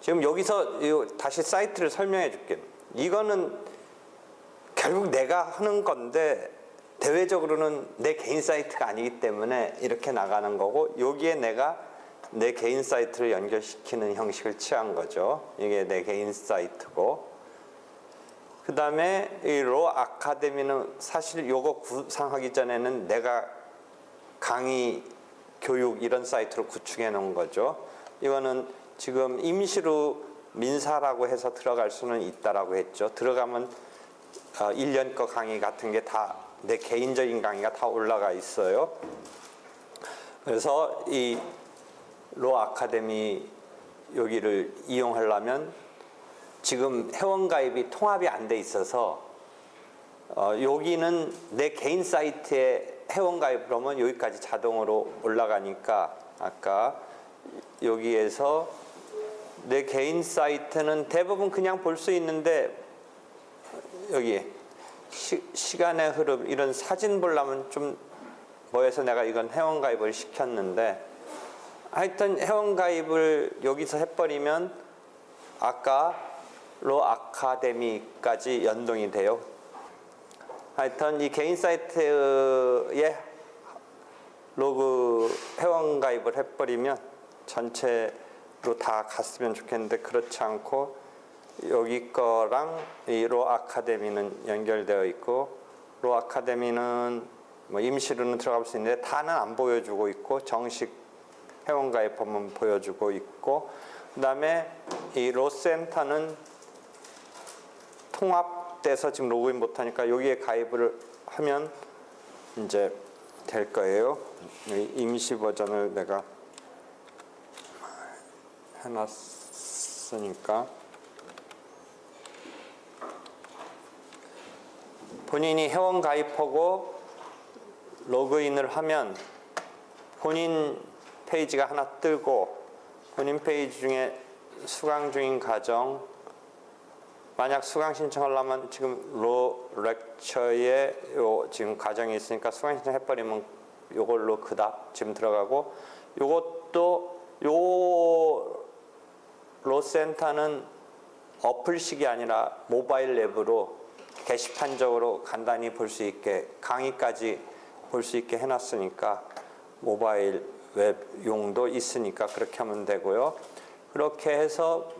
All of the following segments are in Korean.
지금 여기서 다시 사이트를 설명해 줄게요. 이거는 결국 내가 하는 건데 대외적으로는 내 개인 사이트가 아니기 때문에 이렇게 나가는 거고, 여기에 내가 내 개인 사이트를 연결시키는 형식을 취한 거죠. 이게 내 개인 사이트고, 그 다음에 이 로 아카데미는 사실 요거 구상하기 전에는 내가 강의, 교육 이런 사이트로 구축해 놓은 거죠. 이거는 지금 임시로 민사라고 해서 들어갈 수는 있다라고 했죠. 들어가면 1년 거 강의 같은 게 다 내 개인적인 강의가 다 올라가 있어요. 그래서 이 로 아카데미 여기를 이용하려면 지금 회원가입이 통합이 안 돼 있어서 여기는 내 개인 사이트에 회원가입을 하면 여기까지 자동으로 올라가니까 아까 여기에서 내 개인 사이트는 대부분 그냥 볼 수 있는데 여기 시간의 흐름 이런 사진 보려면 좀 뭐해서 내가 이건 회원가입을 시켰는데, 하여튼 회원가입을 여기서 해버리면 아까 로 아카데미까지 연동이 돼요. 하여튼 이 개인 사이트에 로그 회원가입을 해버리면 전체로 다 갔으면 좋겠는데 그렇지 않고 여기 거랑 이 로 아카데미는 연결되어 있고, 로 아카데미는 뭐 임시로는 들어갈 수 있는데 다는 안 보여주고 있고, 정식 회원가입하면 보여주고 있고, 그 다음에 이 로 센터는 통합돼서 지금 로그인 못하니까 여기에 가입을 하면 이제 될 거예요. 임시 버전을 내가 해놨으니까 본인이 회원 가입하고 로그인을 하면 본인 페이지가 하나 뜨고, 본인 페이지 중에 수강 중인 과정, 만약 수강 신청하려면 지금 로 렉처에 요 지금 과정이 있으니까 수강 신청 해버리면 요걸로 그답 지금 들어가고, 요것도 요 로 센터는 어플식이 아니라 모바일 앱으로 게시판적으로 간단히 볼 수 있게, 강의까지 볼 수 있게 해놨으니까 모바일 웹용도 있으니까 그렇게 하면 되고요. 그렇게 해서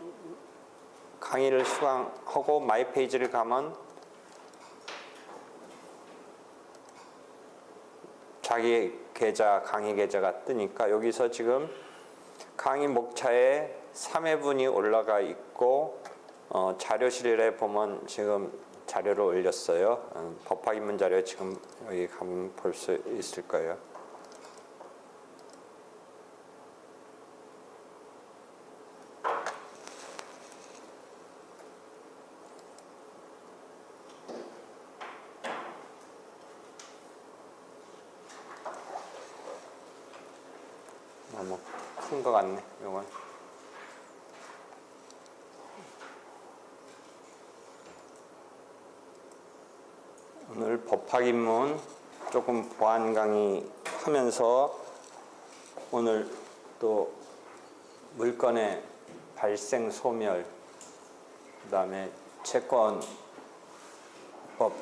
강의를 수강하고 마이 페이지를 가면 자기 계좌, 강의 계좌가 뜨니까 여기서 지금 강의 목차에 3회분이 올라가 있고, 자료실에 보면 지금 자료를 올렸어요. 법학 입문 자료 지금 여기 가면 볼 수 있을 거예요. 너무 큰 거 같네, 이건. 오늘 법학 입문 조금 보안 강의 하면서 오늘 또 물건의 발생 소멸, 그 다음에 채권법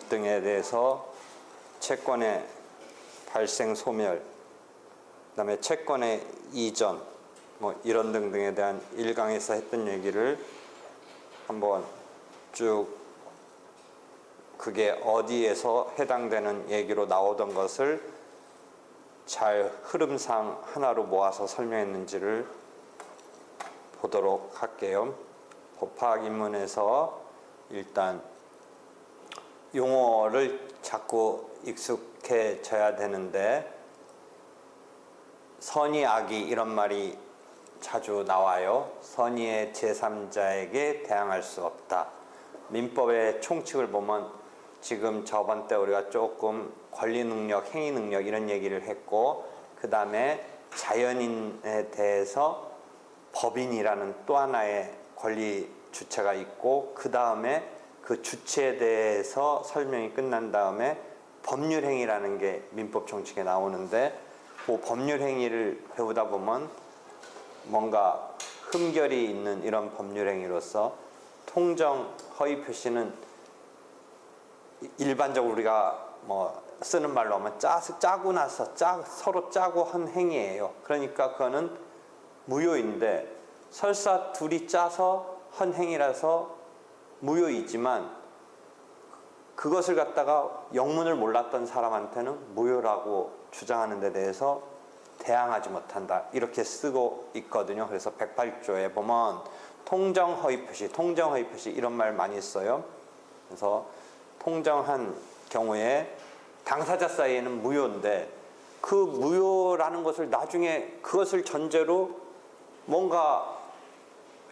등에 대해서 채권의 발생 소멸, 그 다음에 채권의 이전, 뭐 이런 등등에 대한 1강에서 했던 얘기를 한번 쭉 그게 어디에서 해당되는 얘기로 나오던 것을 잘 흐름상 하나로 모아서 설명했는지를 보도록 할게요. 법학 입문에서 일단 용어를 자꾸 익숙해져야 되는데, 선의 악의 이런 말이 자주 나와요. 선의의 제3자에게 대항할 수 없다. 민법의 총칙을 보면 지금 저번 때 우리가 조금 권리 능력, 행위 능력 이런 얘기를 했고, 그 다음에 자연인에 대해서 법인이라는 또 하나의 권리 주체가 있고, 그 다음에 그 주체에 대해서 설명이 끝난 다음에 법률행위라는 게 민법 정칙에 나오는데 그 법률행위를 배우다 보면 뭔가 흠결이 있는 이런 법률행위로서 통정 허위 표시는 일반적으로 우리가 뭐 쓰는 말로 하면 짜고 나서 서로 짜고 한 행위예요. 그러니까 그거는 무효인데 설사 둘이 짜서 한 행위라서 무효이지만 그것을 갖다가 영문을 몰랐던 사람한테는 무효라고 주장하는 데 대해서 대항하지 못한다. 이렇게 쓰고 있거든요. 그래서 108조에 보면 통정허위 표시 이런 말 많이 써요. 그래서 통정한 경우에 당사자 사이에는 무효인데 그 무효라는 것을 나중에 그것을 전제로 뭔가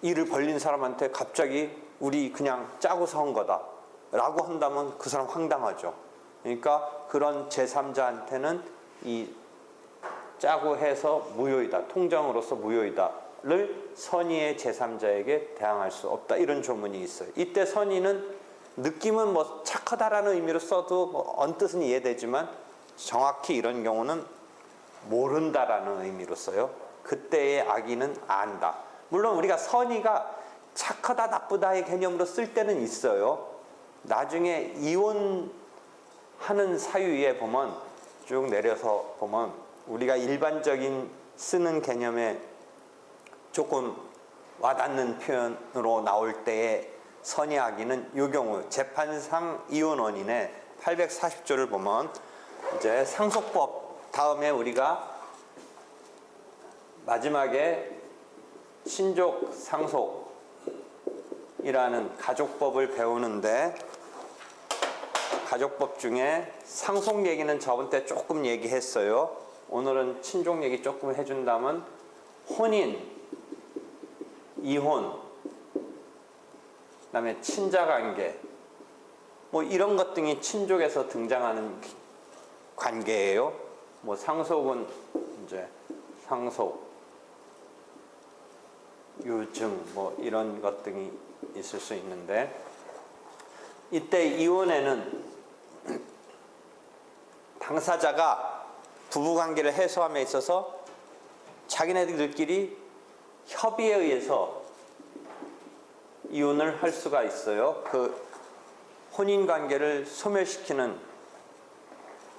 일을 벌린 사람한테 갑자기 우리 그냥 짜고서 한 거다 라고 한다면 그 사람 황당하죠. 그러니까 그런 제3자한테는 이 짜고 해서 무효이다, 통정으로서 무효이다를 선의의 제3자에게 대항할 수 없다, 이런 조문이 있어요. 이때 선의는 느낌은 뭐 착하다라는 의미로 써도 뭐 언뜻은 이해되지만 정확히 이런 경우는 모른다라는 의미로 써요. 그때의 악의는 안다. 물론 우리가 선의가 착하다 나쁘다의 개념으로 쓸 때는 있어요. 나중에 이혼하는 사유에 보면 쭉 내려서 보면 우리가 일반적인 쓰는 개념에 조금 와닿는 표현으로 나올 때의 선의 악의는 이 경우 재판상 이혼 원인의 840조를 보면 이제 상속법 다음에 우리가 마지막에 친족 상속이라는 가족법을 배우는데 가족법 중에 상속 얘기는 저번 때 조금 얘기했어요. 오늘은 친족 얘기 조금 해준다면 혼인, 이혼, 그다음에 친자관계 뭐 이런 것 등이 친족에서 등장하는 관계예요. 뭐 상속은 이제 상속, 유증 뭐 이런 것 등이 있을 수 있는데 이때 이혼에는 당사자가 부부관계를 해소함에 있어서 자기네들끼리 협의에 의해서 이혼을 할 수가 있어요. 그 혼인관계를 소멸시키는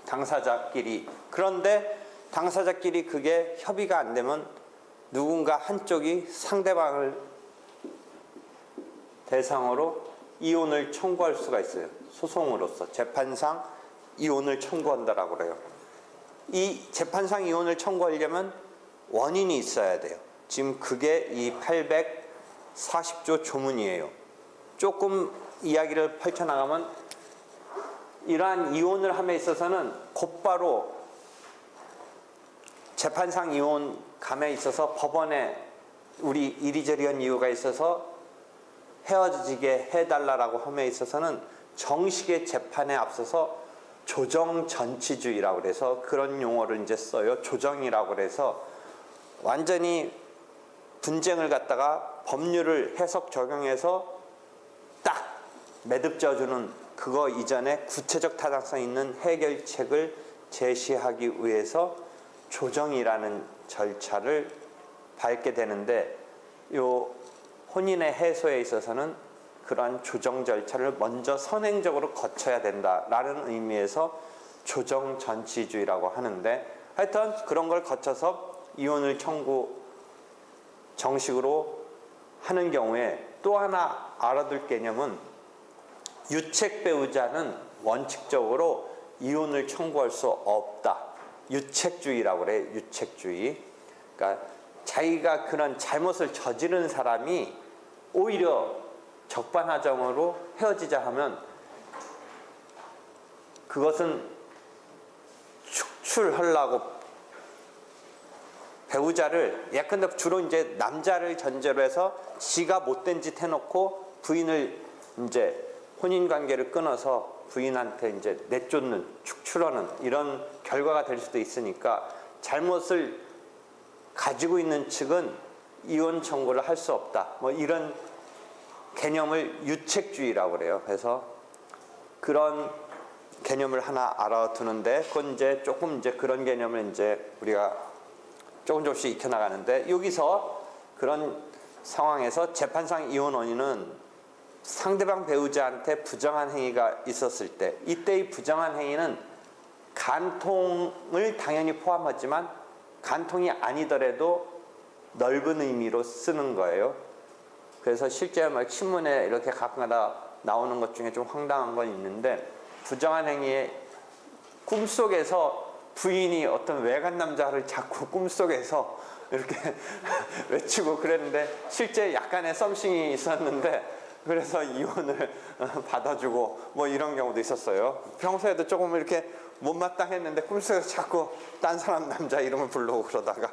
당사자끼리. 그런데 당사자끼리 그게 협의가 안 되면 누군가 한쪽이 상대방을 대상으로 이혼을 청구할 수가 있어요. 소송으로서 재판상 이혼을 청구한다라고 그래요. 이 재판상 이혼을 청구하려면 원인이 있어야 돼요. 지금 그게 이 840조 조문이에요. 조금 이야기를 펼쳐나가면 이러한 이혼을 함에 있어서는 곧바로 재판상 이혼 감에 있어서 법원에 우리 이리저리한 이유가 있어서 헤어지게 해달라고 함에 있어서는 정식의 재판에 앞서서 조정전치주의라고 그래서 그런 용어를 이제 써요. 조정이라고 그래서 완전히 분쟁을 갖다가 법률을 해석 적용해서 딱 매듭 져주는 그거 이전에 구체적 타당성 있는 해결책을 제시하기 위해서 조정이라는 절차를 밟게 되는데 요 혼인의 해소에 있어서는 그러한 조정 절차를 먼저 선행적으로 거쳐야 된다라는 의미에서 조정전치주의라고 하는데 하여튼 그런 걸 거쳐서 이혼을 청구 정식으로 하는 경우에 또 하나 알아둘 개념은 유책 배우자는 원칙적으로 이혼을 청구할 수 없다. 유책주의라고 그래요. 유책주의. 그러니까 자기가 그런 잘못을 저지른 사람이 오히려 적반하장으로 헤어지자 하면 그것은 축출하려고 배우자를 예컨대 주로 이제 남자를 전제로 해서 지가 못된 짓 해놓고 부인을 이제 혼인 관계를 끊어서 부인한테 이제 내쫓는 축출하는 이런 결과가 될 수도 있으니까 잘못을 가지고 있는 측은 이혼 청구를 할 수 없다. 뭐 이런 개념을 유책주의라고 그래요. 그래서 그런 개념을 하나 알아두는데, 그건 이제 조금 이제 그런 개념을 이제 우리가 조금씩 익혀나가는데, 여기서 그런 상황에서 재판상 이혼 원인은 상대방 배우자한테 부정한 행위가 있었을 때, 이때의 부정한 행위는 간통을 당연히 포함하지만 간통이 아니더라도 넓은 의미로 쓰는 거예요. 그래서 실제 막 신문에 이렇게 가끔가다 나오는 것 중에 좀 황당한 건 있는데, 부정한 행위에 꿈속에서 부인이 어떤 외간 남자를 자꾸 꿈속에서 이렇게 외치고 그랬는데, 실제 약간의 썸씽이 있었는데 그래서 이혼을 받아주고 뭐 이런 경우도 있었어요. 평소에도 조금 이렇게 못마땅했는데 꿈속에서 자꾸 딴 사람 남자 이름을 부르고 그러다가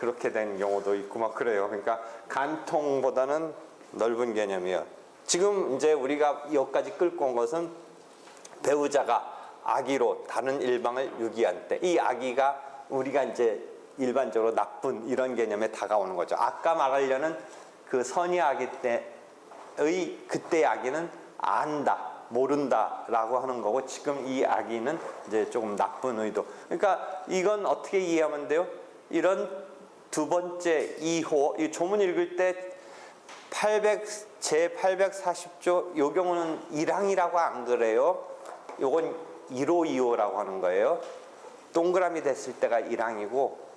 그렇게 된 경우도 있고 막 그래요. 그러니까 간통보다는 넓은 개념이에요. 지금 이제 우리가 여기까지 끌고 온 것은 배우자가 악의로 다른 일방을 유기한 때, 이 악의가 우리가 이제 일반적으로 나쁜 이런 개념에 다가오는 거죠. 아까 말하려는 그 선의 악의 때의 그때의 악의는 안다, 모른다라고 하는 거고, 지금 이 악의는 이제 조금 나쁜 의도. 그러니까 이건 어떻게 이해하면 돼요? 이런 두 번째 2호, 이 조문 읽을 때 제 840조, 요 경우는 1항이라고 안 그래요. 요건 1호, 2호라고 하는 거예요. 동그라미 됐을 때가 1항이고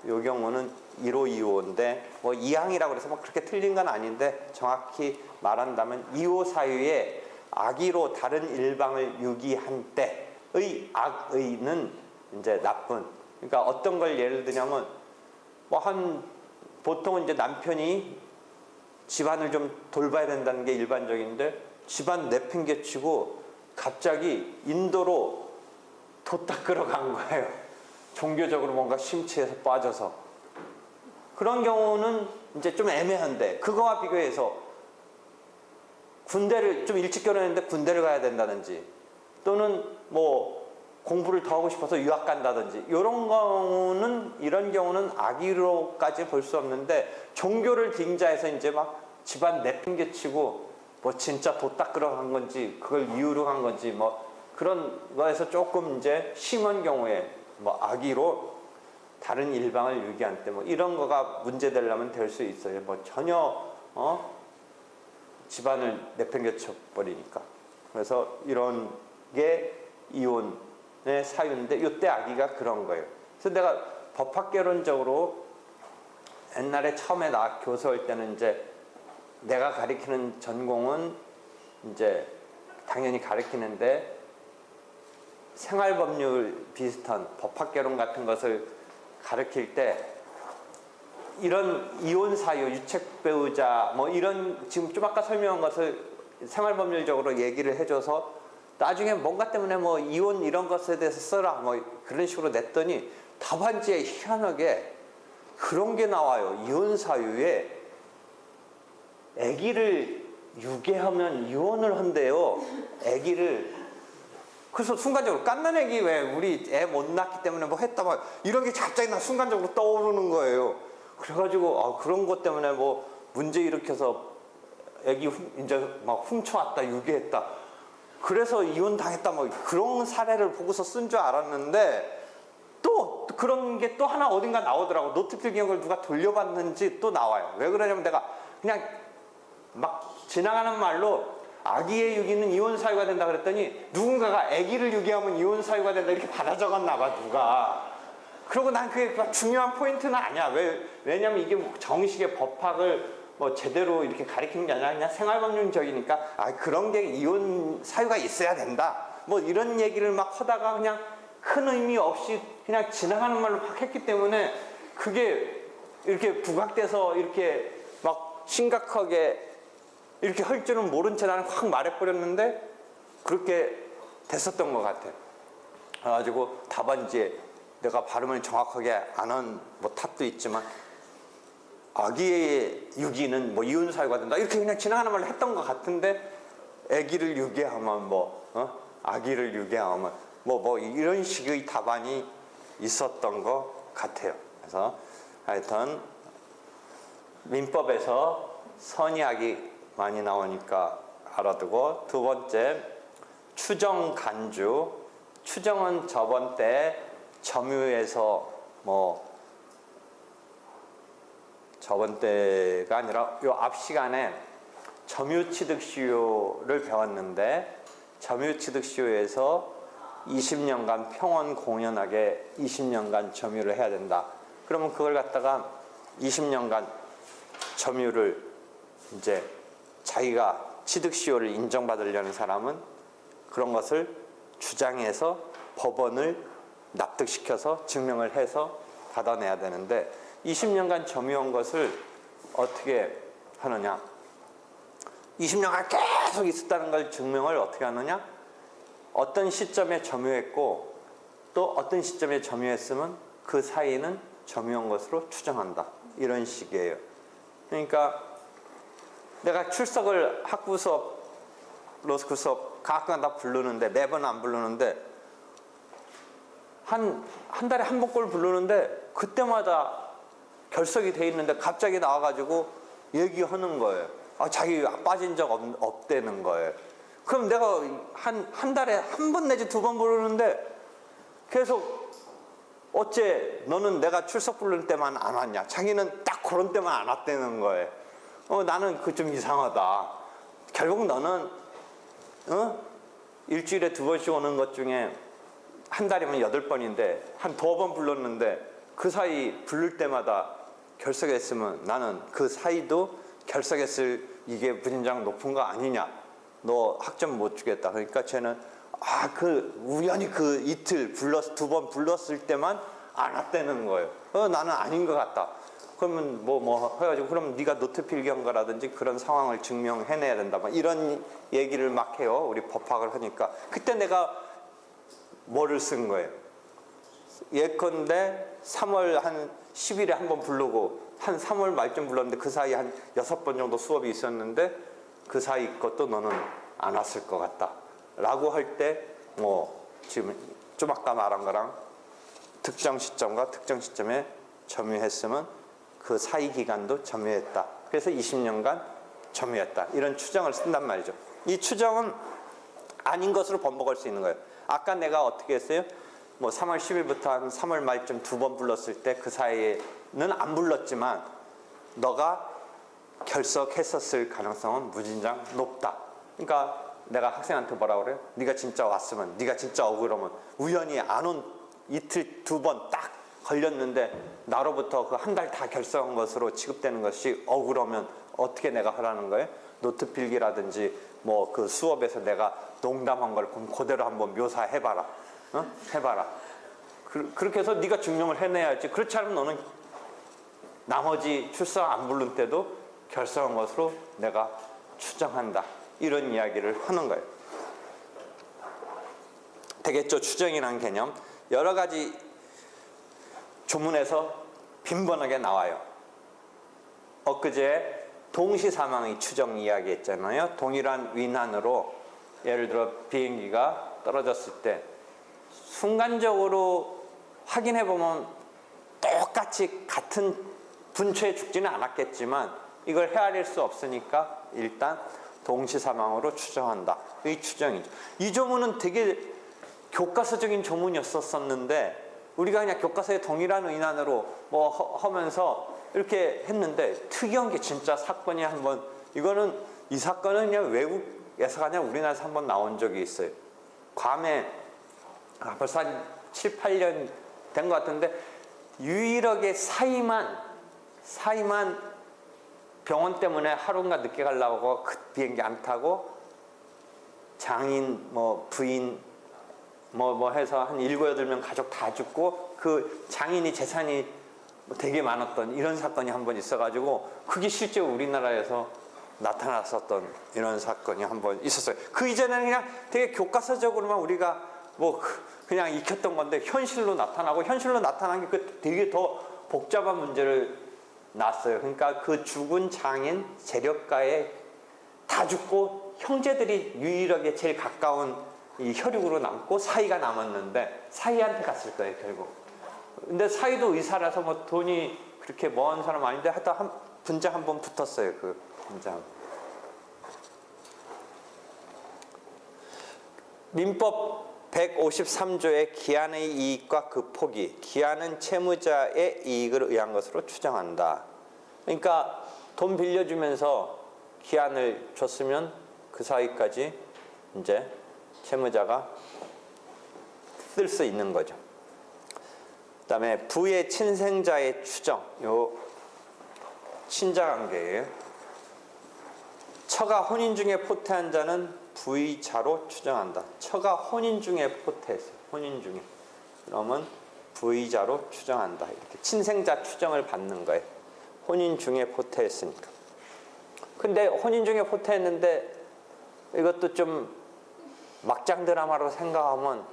요 경우는 1호, 2호인데 뭐 2항이라고 그래서 뭐 그렇게 틀린 건 아닌데, 정확히 말한다면 2호 사유에 악의로 다른 일방을 유기한 때의 악의는 이제 나쁜. 그러니까 어떤 걸 예를 들냐면, 뭐 보통은 이제 남편이 집안을 좀 돌봐야 된다는 게 일반적인데, 집안 내팽개치고 갑자기 인도로 돛 닦으러 간 거예요. 종교적으로 뭔가 심취해서 빠져서. 그런 경우는 이제 좀 애매한데, 그거와 비교해서 군대를 좀 일찍 결혼했는데 군대를 가야 된다든지, 또는 뭐 공부를 더 하고 싶어서 유학 간다든지, 이런 경우는 악의로까지 볼 수 없는데, 종교를 빙자해서 이제 막 집안 내팽개치고 뭐 진짜 돛 닦으러 간 건지 그걸 이유로 간 건지 뭐 그런 거에서 조금 이제 심한 경우에 뭐 악의로 다른 일방을 유기한 때 뭐 이런 거가 문제되려면 될 수 있어요. 뭐 전혀 집안을 내팽개쳐 버리니까. 그래서 이런 게 이혼의 사유인데, 이때 악의가 그런 거예요. 그래서 내가 법학개론적으로 옛날에 처음에 나 교수할 때는 이제 내가 가르치는 전공은 이제 당연히 가르치는데, 생활법률 비슷한 법학개론 같은 것을 가르칠 때 이런 이혼 사유, 유책 배우자 뭐 이런 지금 좀 아까 설명한 것을 생활법률적으로 얘기를 해줘서 나중에 뭔가 때문에 뭐 이혼 이런 것에 대해서 써라 뭐 그런 식으로 냈더니 답안지에 희한하게 그런 게 나와요. 이혼 사유에 아기를 유괴하면 이혼을 한대요. 아기를. 그래서 순간적으로 깐난 애기 왜 우리 애 못 낳기 때문에 뭐 했다 막 이런 게 갑자기 나 순간적으로 떠오르는 거예요. 그래가지고 그런 것 때문에 뭐 문제 일으켜서 애기 이제 막 훔쳐왔다, 유괴했다. 그래서 이혼 당했다 뭐 그런 사례를 보고서 쓴 줄 알았는데, 또 그런 게 또 하나 어딘가 나오더라고. 노트필 기억을 누가 돌려봤는지 또 나와요. 왜 그러냐면 내가 그냥 막 지나가는 말로 아기의 유기는 이혼 사유가 된다 그랬더니, 누군가가 아기를 유기하면 이혼 사유가 된다 이렇게 받아 적었나 봐, 누가. 그리고 난 그게 중요한 포인트는 아니야. 왜냐면 이게 정식의 법학을 뭐 제대로 이렇게 가리키는 게 아니라 그냥 생활법률적이니까 그런 게 이혼 사유가 있어야 된다 뭐 이런 얘기를 막 하다가 그냥 큰 의미 없이 그냥 지나가는 말로 막 했기 때문에, 그게 이렇게 부각돼서 이렇게 막 심각하게 이렇게 할 줄은 모른 채 나는 확 말해버렸는데 그렇게 됐었던 것 같아. 그래가지고 답안지에 내가 발음을 정확하게 안 한 뭐 탓도 있지만, 아기의 유기는 뭐 이혼 사유가 된다 이렇게 그냥 지나가는 말로 했던 것 같은데, 아기를 유괴하면 아기를 유괴하면 뭐 이런 식의 답안이 있었던 것 같아요. 그래서 하여튼 민법에서 선의악이 많이 나오니까 알아두고, 두 번째 추정 간주. 추정은 저번 때 점유에서 저번 때가 아니라 요 앞 시간에 점유취득시효를 배웠는데, 점유취득시효에서 20년간 평온 공연하게 20년간 점유를 해야 된다. 그러면 그걸 갖다가 20년간 점유를 이제 자기가 취득시효를 인정받으려는 사람은 그런 것을 주장해서 법원을 납득시켜서 증명을 해서 받아내야 되는데, 20년간 점유한 것을 어떻게 하느냐? 20년간 계속 있었다는 걸 증명을 어떻게 하느냐? 어떤 시점에 점유했고 또 어떤 시점에 점유했으면 그 사이는 점유한 것으로 추정한다. 이런 식이에요. 그러니까 내가 출석을 학부 수업, 로스쿨 수업 가끔가다 부르는데, 매번 안 부르는데 한 달에 한 번꼴 부르는데 그때마다 결석이 돼 있는데 갑자기 나와가지고 얘기하는 거예요. 자기 빠진 적 없다는 거예요. 그럼 내가 한 달에 한 번 내지 두 번 부르는데 계속 어째 너는 내가 출석 부르는 때만 안 왔냐? 자기는 딱 그런 때만 안 왔다는 거예요. 나는 그 좀 이상하다. 결국 너는 일주일에 2번씩 오는 것 중에 한 달이면 8번인데 한 2번 불렀는데 그 사이 부를 때마다 결석했으면 나는 그 사이도 결석했을 이게 무진장 높은 거 아니냐? 너 학점 못 주겠다. 그러니까 쟤는 우연히 그 이틀 2번 불렀을 때만 안 왔다는 거예요. 나는 아닌 것 같다. 그러면 해가지고 그럼 네가 노트 필기한 거라든지 그런 상황을 증명해내야 된다. 이런 얘기를 막 해요. 우리 법학을 하니까. 그때 내가 뭐를 쓴 거예요? 예컨대 3월 한 10일에 한 번 부르고 한 3월 말쯤 불렀는데 그 사이에 한 6번 정도 수업이 있었는데 그 사이 것도 너는 안 왔을 것 같다. 라고 할 때 지금 좀 아까 말한 거랑 특정 시점과 특정 시점에 점유했으면 그 사이 기간도 점유했다. 그래서 20년간 점유했다. 이런 추정을 쓴단 말이죠. 이 추정은 아닌 것으로 번복할 수 있는 거예요. 아까 내가 어떻게 했어요? 3월 10일부터 한 3월 말쯤 2번 불렀을 때 그 사이에는 안 불렀지만 너가 결석했었을 가능성은 무진장 높다. 그러니까 내가 학생한테 뭐라 그래요? 네가 진짜 왔으면, 네가 진짜 억울하면 우연히 안 온 이틀 2번 딱 걸렸는데 나로부터 그 한 달 다 결석한 것으로 취급되는 것이 억울하면 어떻게 내가 하라는 거예요? 노트 필기라든지 그 수업에서 내가 농담한 걸 그대로 한번 묘사해봐라. 해봐라. 그렇게 해서 네가 증명을 해내야지. 그렇지 않으면 너는 나머지 출석 안 부른 때도 결석한 것으로 내가 추정한다. 이런 이야기를 하는 거예요. 되겠죠? 추정이라는 개념. 여러 가지 조문에서 빈번하게 나와요. 엊그제 동시사망의 추정 이야기 했잖아요. 동일한 위난으로 예를 들어 비행기가 떨어졌을 때 순간적으로 확인해보면 똑같이 같은 분초에 죽지는 않았겠지만 이걸 헤아릴 수 없으니까 일단 동시사망으로 추정한다. 이 추정이죠. 이 조문은 되게 교과서적인 조문이었었는데 우리가 그냥 교과서에 동일한 위난으로 하면서 이렇게 했는데 특이한 게 진짜 사건이 한번, 이 사건은 그냥 외국에서가 아니라 우리나라에서 한번 나온 적이 있어요. 괌에 벌써 한 7, 8년 된 것 같은데 유일하게 사이만 병원 때문에 하루인가 늦게 가려고 그 비행기 안 타고 장인 부인 해서 한 7, 8명 가족 다 죽고 그 장인이 재산이 되게 많았던 이런 사건이 한 번 있어가지고 그게 실제 우리나라에서 나타났었던 이런 사건이 한 번 있었어요. 그 이전에는 그냥 되게 교과서적으로만 우리가 그냥 익혔던 건데 현실로 나타난 게 되게 더 복잡한 문제를 낳았어요. 그러니까 그 죽은 장인 재력가에 다 죽고 형제들이 유일하게 제일 가까운 이 혈육으로 남고 사이가 남았는데 사이한테 갔을 거예요, 결국. 근데 사이도 의사라서 돈이 그렇게 먼 사람 아닌데 하여튼 분자 한 번 붙었어요, 그 분자. 민법 153조의 기한의 이익과 그 폭이 기한은 채무자의 이익을 의한 것으로 추정한다. 그러니까 돈 빌려주면서 기한을 줬으면 그 사이까지 이제 채무자가 쓸 수 있는 거죠. 그다음에 부의 친생자의 추정, 요 친자 관계예요. 처가 혼인 중에 포태한 자는 부의자로 추정한다. 처가 혼인 중에 포태했어요. 혼인 중에. 그러면 부의자로 추정한다. 이렇게 친생자 추정을 받는 거예요. 혼인 중에 포태했으니까. 근데 혼인 중에 포태했는데 이것도 좀 막장 드라마로 생각하면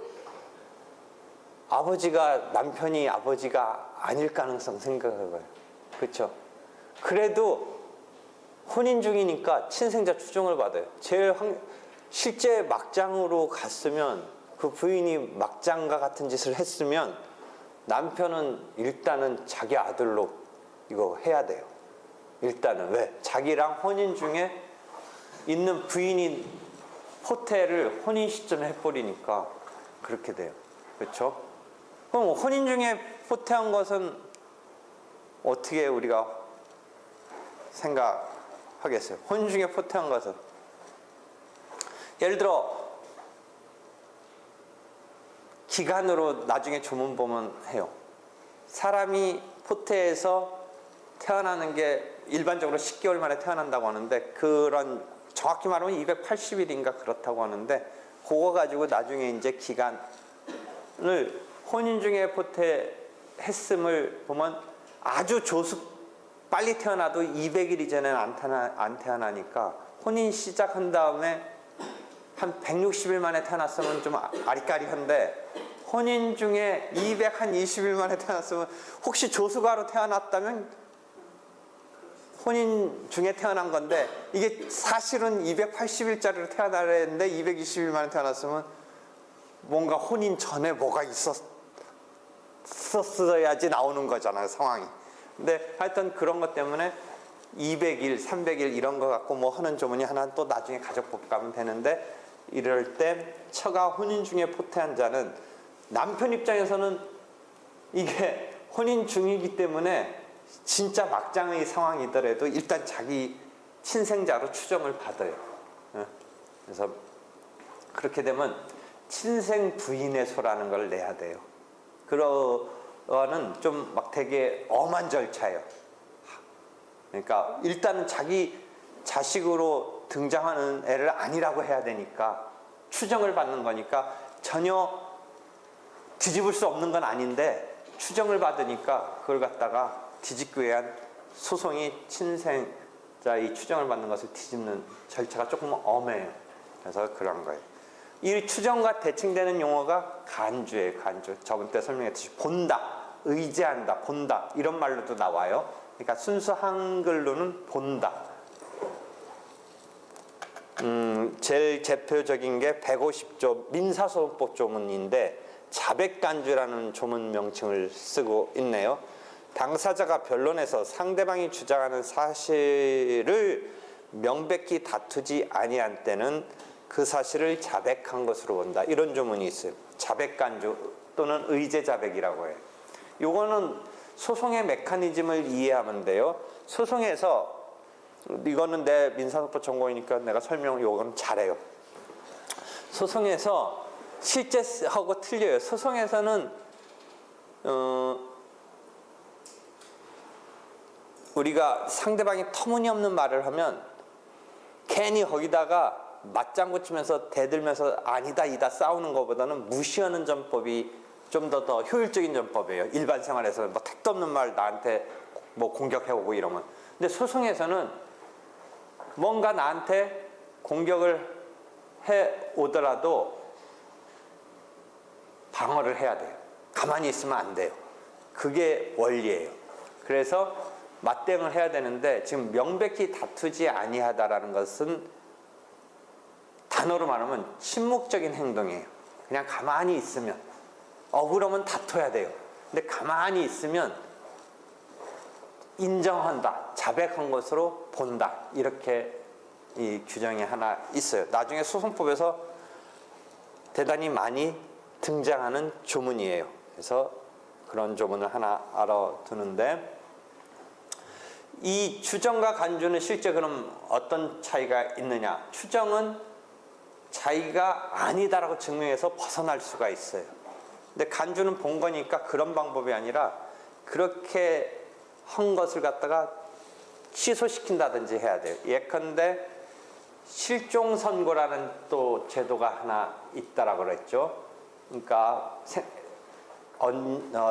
남편이 아버지가 아닐 가능성 생각해봐요. 그렇죠? 그래도 혼인 중이니까 친생자 추정을 받아요. 실제 막장으로 갔으면 그 부인이 막장과 같은 짓을 했으면 남편은 일단은 자기 아들로 이거 해야 돼요. 일단은 왜? 자기랑 혼인 중에 있는 부인이 포태를 혼인 시점에 해버리니까 그렇게 돼요. 그렇죠? 그럼 혼인 중에 포태한 것은 어떻게 우리가 생각하겠어요? 혼인 중에 포태한 것은 예를 들어 기간으로 나중에 조문 보면 해요. 사람이 포태에서 태어나는 게 일반적으로 10개월 만에 태어난다고 하는데 그런 정확히 말하면 280일인가 그렇다고 하는데 그거 가지고 나중에 이제 기간을 혼인 중에 포태했음을 보면 아주 빨리 태어나도 200일 이전에는 안 태어나니까 혼인 시작한 다음에 한 160일 만에 태어났으면 좀 아리까리한데 혼인 중에 220일 만에 태어났으면 혹시 조수가로 태어났다면 혼인 중에 태어난 건데 이게 사실은 280일짜리로 태어나야 했는데 220일 만에 태어났으면 뭔가 혼인 전에 뭐가 있었어야지 나오는 거잖아요, 상황이. 근데 하여튼 그런 것 때문에 200일, 300일 이런 거 갖고 뭐 하는 조문이 하나 또 나중에 가족법 가면 되는데 이럴 때 처가 혼인 중에 포태한 자는 남편 입장에서는 이게 혼인 중이기 때문에 진짜 막장의 상황이더라도 일단 자기 친생자로 추정을 받아요. 그래서 그렇게 되면 친생 부인의 소라는 걸 내야 돼요. 그거는 좀 막 되게 엄한 절차예요. 그러니까 일단은 자기 자식으로 등장하는 애를 아니라고 해야 되니까 추정을 받는 거니까 전혀 뒤집을 수 없는 건 아닌데 추정을 받으니까 그걸 갖다가 뒤집기 위한 소송이 친생자의 추정을 받는 것을 뒤집는 절차가 조금 엄해요. 그래서 그런 거예요. 이 추정과 대칭되는 용어가 간주예요. 간주. 저번 때 설명했듯이 본다, 의지한다, 본다 이런 말로도 나와요. 그러니까 순수 한글로는 본다. 제일 대표적인 게 150조 민사소송법 조문인데 자백간주라는 조문 명칭을 쓰고 있네요. 당사자가 변론에서 상대방이 주장하는 사실을 명백히 다투지 아니한 때는 그 사실을 자백한 것으로 본다. 이런 조문이 있어요. 자백간주 또는 의제자백이라고 해요. 요거는 소송의 메커니즘을 이해하면 돼요. 소송에서 이거는 내 민사소법 전공이니까 내가 요거는 잘해요. 소송에서 실제하고 틀려요. 소송에서는 우리가 상대방이 터무니없는 말을 하면 괜히 거기다가 맞장구 치면서 대들면서 아니다 이다 싸우는 것보다는 무시하는 전법이 좀 더 효율적인 전법이에요. 일반 생활에서는 뭐 택도 없는 말 나한테 뭐 공격해오고 이러면. 근데 소송에서는 뭔가 나한테 공격을 해오더라도 방어를 해야 돼요. 가만히 있으면 안 돼요. 그게 원리예요. 그래서 맞대응을 해야 되는데 지금 명백히 다투지 아니하다라는 것은 단어로 말하면 침묵적인 행동이에요. 그냥 가만히 있으면 억울하면 다퉈야 돼요. 근데 가만히 있으면 인정한다, 자백한 것으로 본다. 이렇게 이 규정이 하나 있어요. 나중에 소송법에서 대단히 많이 등장하는 조문이에요. 그래서 그런 조문을 하나 알아두는데, 이 추정과 간주는 실제 그럼 어떤 차이가 있느냐? 추정은 자기가 아니다라고 증명해서 벗어날 수가 있어요. 근데 간주는 본 거니까 그런 방법이 아니라 그렇게 한 것을 갖다가 취소시킨다든지 해야 돼요. 예컨대 실종선고라는 또 제도가 하나 있다라고 그랬죠. 그러니까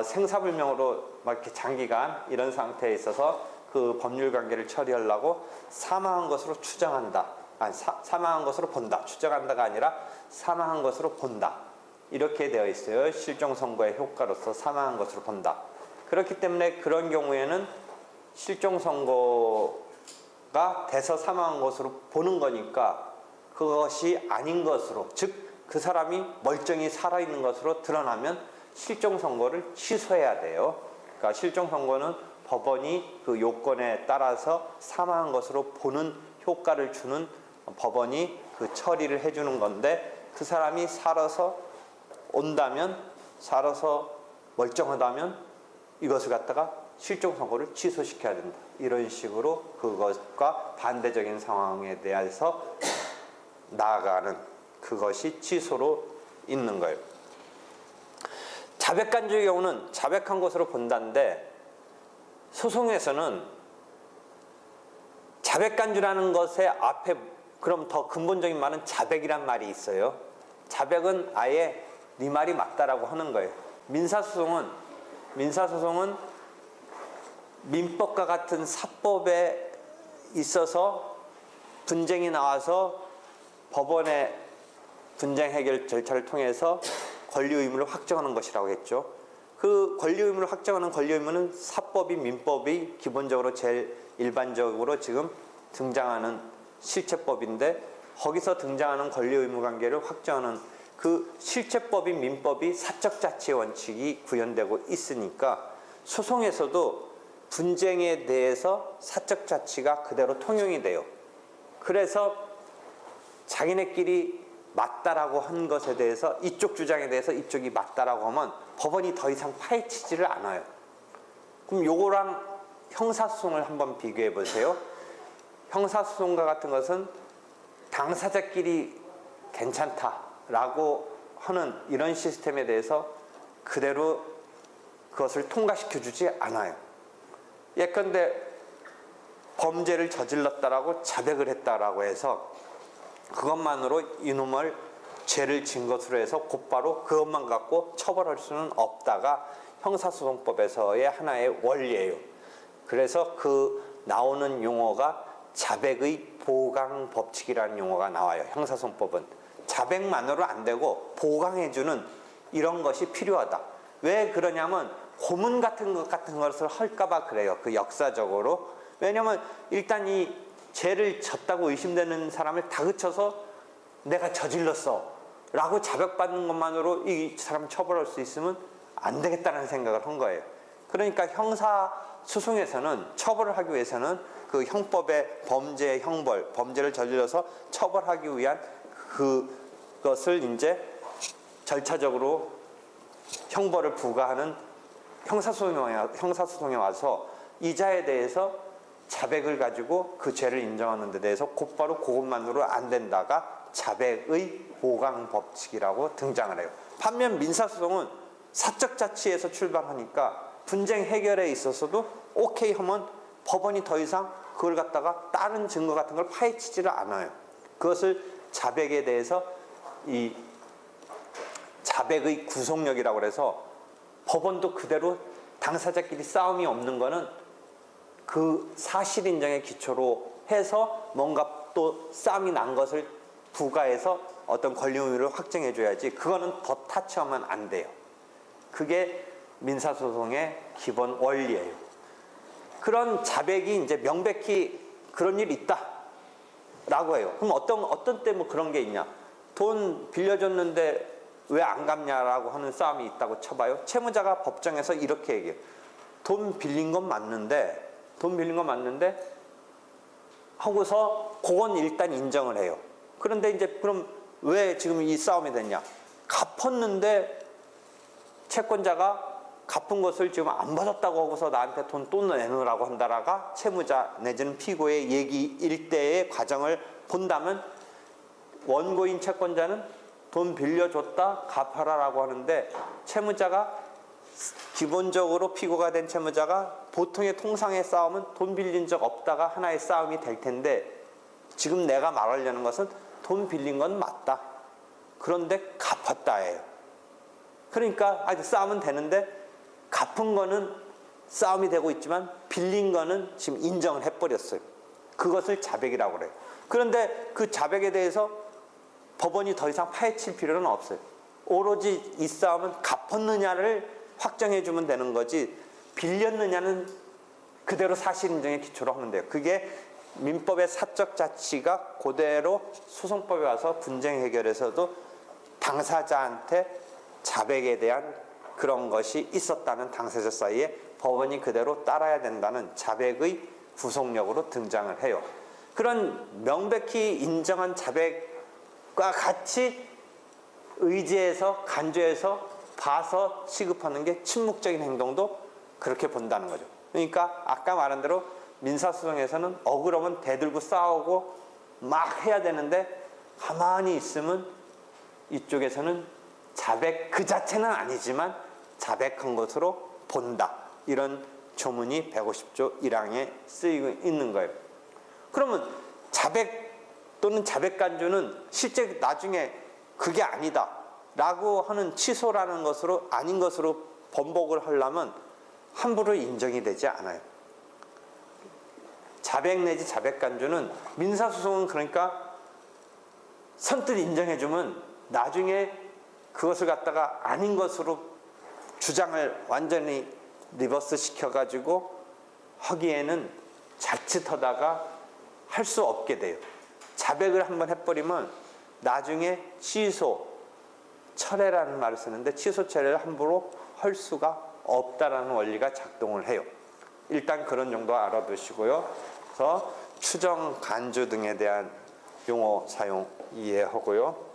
생사불명으로 막 이렇게 장기간 이런 상태에 있어서 그 법률 관계를 처리하려고 사망한 것으로 추정한다. 아니, 사망한 것으로 본다. 추정한다가 아니라 사망한 것으로 본다. 이렇게 되어 있어요. 실종선고의 효과로서 사망한 것으로 본다. 그렇기 때문에 그런 경우에는 실종선고가 돼서 사망한 것으로 보는 거니까 그것이 아닌 것으로, 즉 그 사람이 멀쩡히 살아있는 것으로 드러나면 실종선고를 취소해야 돼요. 그러니까 실종선고는 법원이 그 요건에 따라서 사망한 것으로 보는 효과를 주는, 법원이 그 처리를 해주는 건데, 그 사람이 살아서 온다면, 살아서 멀쩡하다면 이것을 갖다가 실종선고를 취소시켜야 된다. 이런 식으로 그것과 반대적인 상황에 대해서 나아가는, 그것이 취소로 있는 거예요. 자백간주의 경우는 자백한 것으로 본다는데, 소송에서는 자백간주라는 것의 앞에 그럼 더 근본적인 말은 자백이란 말이 있어요. 자백은 아예 네 말이 맞다라고 하는 거예요. 민사소송은 민법과 같은 사법에 있어서 분쟁이 나와서 법원의 분쟁 해결 절차를 통해서 권리 의무를 확정하는 것이라고 했죠. 그 권리 의무를 확정하는 권리 의무는 사법이, 민법이 기본적으로 제일 일반적으로 지금 등장하는 실체법인데, 거기서 등장하는 권리 의무 관계를 확정하는 그 실체법인 민법이 사적 자치의 원칙이 구현되고 있으니까 소송에서도 분쟁에 대해서 사적 자치가 그대로 통용이 돼요. 그래서 자기네끼리 맞다라고 한 것에 대해서, 이쪽 주장에 대해서 이쪽이 맞다라고 하면 법원이 더 이상 파헤치지를 않아요. 그럼 요거랑 형사소송을 한번 비교해 보세요. 형사소송과 같은 것은 당사자끼리 괜찮다라고 하는 이런 시스템에 대해서 그대로 그것을 통과시켜 주지 않아요. 예컨대 범죄를 저질렀다라고 자백을 했다라고 해서 그것만으로 이놈을 죄를 진 것으로 해서 곧바로 그것만 갖고 처벌할 수는 없다가 형사소송법에서의 하나의 원리예요. 그래서 그 나오는 용어가 자백의 보강법칙이라는 용어가 나와요. 형사소송법은 자백만으로 안 되고 보강해주는 이런 것이 필요하다. 왜 그러냐면 고문 같은 것을 할까봐 그래요. 그 역사적으로. 왜냐면 일단 이 죄를 졌다고 의심되는 사람을 다그쳐서 내가 저질렀어 라고 자백받는 것만으로 이 사람 처벌할 수 있으면 안 되겠다는 생각을 한 거예요. 그러니까 형사소송에서는 처벌을 하기 위해서는 그 형법의 범죄의 형벌, 범죄를 저질러서 처벌하기 위한 그것을 이제 절차적으로 형벌을 부과하는 형사소송에 와서 이자에 대해서 자백을 가지고 그 죄를 인정하는 데 대해서 곧바로 그것만으로 안 된다가 자백의 보강법칙이라고 등장을 해요. 반면 민사소송은 사적 자치에서 출발하니까 분쟁 해결에 있어서도 오케이 하면 법원이 더 이상 그걸 갖다가 다른 증거 같은 걸 파헤치지를 않아요. 그것을 자백에 대해서 이 자백의 구속력이라고 해서 법원도 그대로 당사자끼리 싸움이 없는 거는 그 사실 인정의 기초로 해서 뭔가 또 싸움이 난 것을 부과해서 어떤 권리 의무를 확정해 줘야지, 그거는 더 타치하면 안 돼요. 그게 민사소송의 기본 원리예요. 그런 자백이 이제 명백히 그런 일이 있다 라고 해요. 그럼 어떤 때 뭐 그런 게 있냐? 돈 빌려줬는데 왜 안 갚냐라고 하는 싸움이 있다고 쳐봐요. 채무자가 법정에서 이렇게 얘기해요. 돈 빌린 건 맞는데 하고서 그건 일단 인정을 해요. 그런데 이제 그럼 왜 지금 이 싸움이 됐냐? 갚았는데 채권자가 갚은 것을 지금 안 받았다고 하고서 나한테 돈 또 내놓으라고 한다라가 채무자 내지는 피고의 얘기일 때의 과정을 본다면 원고인 채권자는 돈 빌려줬다 갚아라라고 하는데 채무자가 기본적으로 피고가 된 채무자가 보통의 통상의 싸움은 돈 빌린 적 없다가 하나의 싸움이 될 텐데 지금 내가 말하려는 것은 돈 빌린 건 맞다. 그런데 갚았다예요. 그러니까 아직 싸움은 되는데 갚은 거는 싸움이 되고 있지만 빌린 거는 지금 인정을 해버렸어요. 그것을 자백이라고 그래요. 그런데 그 자백에 대해서 법원이 더 이상 파헤칠 필요는 없어요. 오로지 이 싸움은 갚았느냐를 확정해 주면 되는 거지 빌렸느냐는 그대로 사실 인정의 기초로 하면 돼요. 그게 민법의 사적 자치가 그대로 소송법에 와서 분쟁 해결에서도 당사자한테 자백에 대한 그런 것이 있었다는 당사자 사이에 법원이 그대로 따라야 된다는 자백의 구속력으로 등장을 해요. 그런 명백히 인정한 자백과 같이 의지해서 간주해서 봐서 취급하는 게 침묵적인 행동도 그렇게 본다는 거죠. 그러니까 아까 말한 대로 민사소송에서는 억울하면 대들고 싸우고 막 해야 되는데 가만히 있으면 이쪽에서는 자백 그 자체는 아니지만 자백한 것으로 본다. 이런 조문이 150조 1항에 쓰이고 있는 거예요. 그러면 자백 또는 자백간주는 실제 나중에 그게 아니다 라고 하는 취소라는 것으로 아닌 것으로 번복을 하려면 함부로 인정이 되지 않아요. 자백 내지 자백간주는 민사소송은 그러니까 선뜻 인정해주면 나중에 그것을 갖다가 아닌 것으로 주장을 완전히 리버스 시켜가지고 하기에는 자칫하다가 할 수 없게 돼요. 자백을 한번 해버리면 나중에 취소, 철회라는 말을 쓰는데 취소, 철회를 함부로 할 수가 없다라는 원리가 작동을 해요. 일단 그런 정도 알아두시고요. 그래서 추정, 간주 등에 대한 용어 사용 이해하고요.